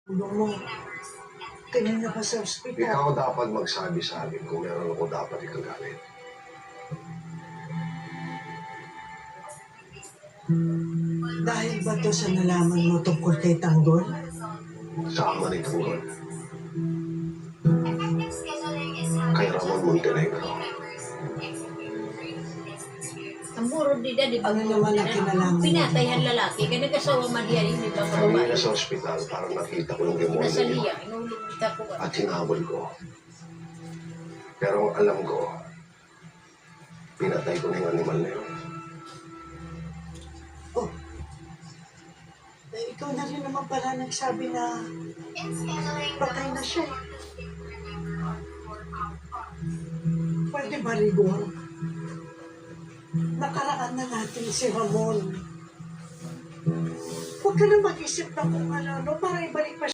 Tulong mo. Kanina pa sa ospital. Ikaw dapat magsabi sa akin kung meron ako dapat ikagalit. Dahil ba to sa nalaman mo tungkol kay Tanggol? Sa ama ni Tanggol. Kay Ramon Montenegro. Ang muro di di ba? Ano naman ang kinalaman mo? Pinatay ang lalaki, kaya nagkasawa man diyan, hindi ba Kanina marumay? sa ospital, parang nakita ko yung demonyo Nasa niya. liya, inulog kita ko. At hinabol ko. Pero ang alam ko, pinatay ko na yung animal na yun. Oh. Ikaw na rin naman pala nagsabi na patay na siya. Pwede ba, Rigor? Nakaraan na natin si Ramon. Huwag ka na mag-isip na kung ano, para ibalik pa